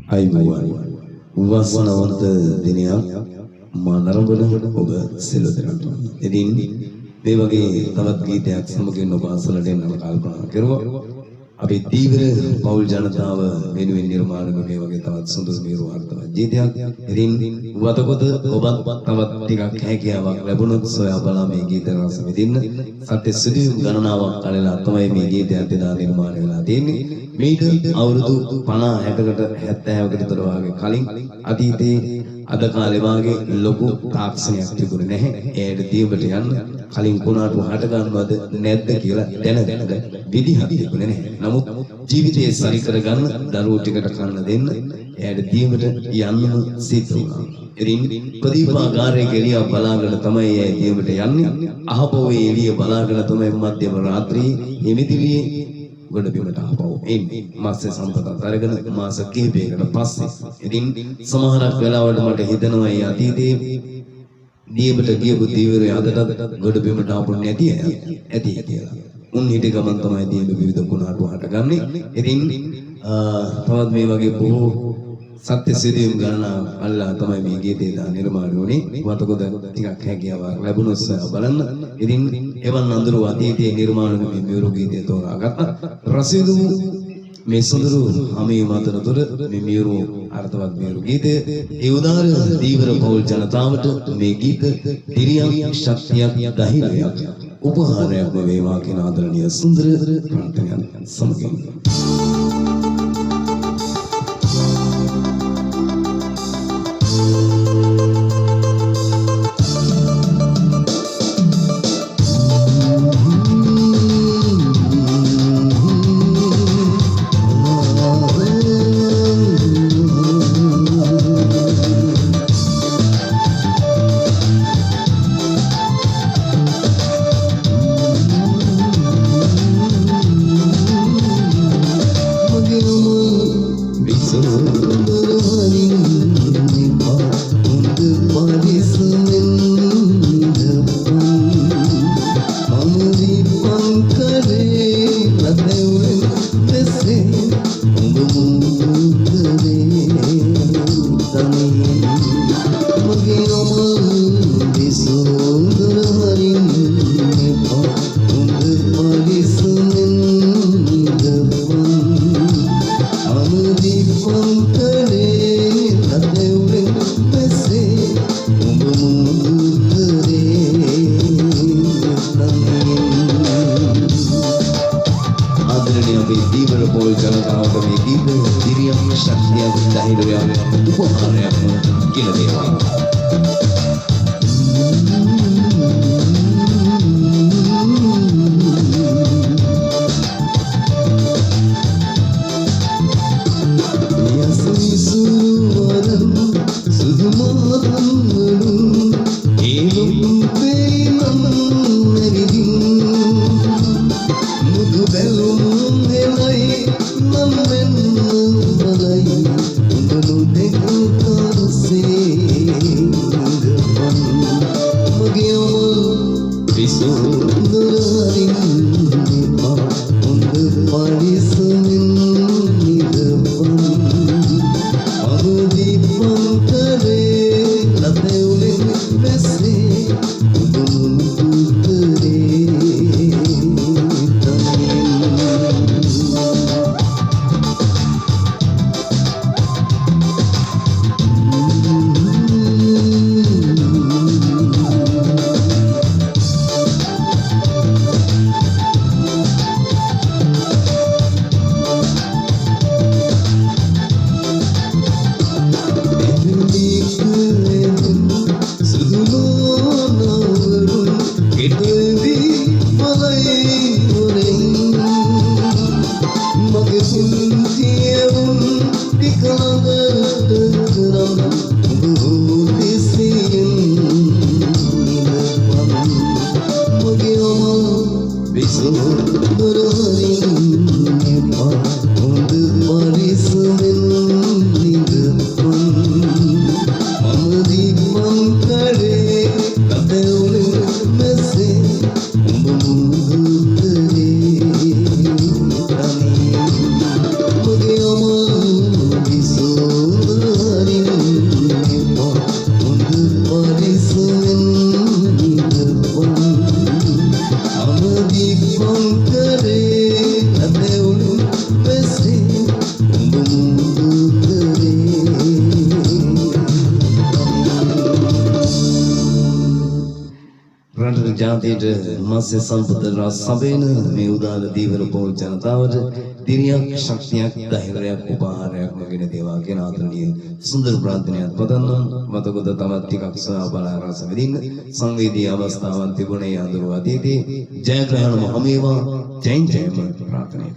අයිබෝවන් වාසනාවන්ත දිනයක් මා නරඹන ඔබ සියලු දෙනාට. ඉතින් මේ වගේ තවත් ගීතයක් සමගින් ඔබ අසලට එන්න කල්පනා කරුවා. අපි දීවර පෞල් ජනතාව වෙනුවෙන් නිර්මාණය මේ වගේ තවත් සුන්දර මේරු අර්ථවත් ගීතයක්. ඉතින් වතපොත ඔබත් තවත් ටිකක් හැකියාවක් ලැබුණොත් සොයා බලා මේ ගීත රස විඳින්න. සත්‍ය සිදුවීම් ගණනාවක් කලලා තමයි මේ ගීතය අදලා නිර්මාණය වෙලා තියෙන්නේ. මේක අවුරුදු 50 60කට 70කට විතර වගේ කලින් අතීතයේ අද කාලේ වාගේ ලොකු තාක්ෂණයක් තිබුණේ නැහැ. ඒකට දීපට යන්න කලින් කුණාටු හට ගන්නවද නැද්ද කියලා දැනගන්න විදිහක් තිබුණේ නැහැ. නමුත් ජීවිතයේ සරි කරගන්න දරුවෝ ටිකට කන්න දෙන්න එයාට දීපට යන්නම සිද්ධ වුණා. ඉතින් ප්‍රදීපාගාරයේ එළිය බලාගෙන තමයි ඒ දීපට යන්නේ. අහපොවේ එළිය බලාගෙන තමයි මධ්‍යම රාත්‍රියේ හිමිදිවියේ ගොඩ බිමට ආපහු එන්නේ. මාසේ සම්පතත් අරගෙන මාස කිහිපයකට පස්සේ. ඉතින් සමහරක් වෙලාවට මට හිතෙනවා ඒ අතීතයේ දීපට ගියපු දීවරය අදටත් ගොඩ බිමට ආපු නැති ඇති කියලා. උන් හිටි ගමන් තමයි දීප විවිධ කුණාටු හටගන්නේ. ඉතින් තවත් මේ වගේ බොහෝ සත්‍ය සිදුවීම් ගණනාව අල්ලා තමයි මේ ගීතය නිර්මාණය වුණේ. වතකොද ටිකක් හැකියාවක් ලැබුණොත් බලන්න. ඉතින් එවන් අඳුරු අතීතයේ නිර්මාණය මේ මියුරු ගීතය තෝරාගත්තා. රසීදු මේ සොඳුරු හමී මතනතොර මේ මියුරු අර්ථවත් මියුරු ගීතය ඒ උදාර දීවර පෞල් ජනතාවට මේ ගීත දිරියක් ශක්තියක් ධෛර්යයක් උපහාරයක් වේවා කියන ආදරණීය සුන්දර ප්‍රාර්ථනාවන් සමගින් So करे अते उलू बेसे मुंदू करे රටට ජාතියට මත්ස්‍ය සම්පත සබේන මේ උදාර දීවර පොල් ජනතාවට දිරියක් ශක්තියක් ධෛර්යයක් උපහාරයක් වගේ දේවා කියන ආදරණීය සුන්දර ප්‍රාර්ථනාවක් පතන්න මතකද තවත් ටිකක් සාබලා රස විඳින්න සංවේදී අවස්ථාවන් තිබුණේ අඳුර අතීතේ ජයග්‍රහණ මහමේවා ජයෙන් ජයම ප්‍රාර්ථනා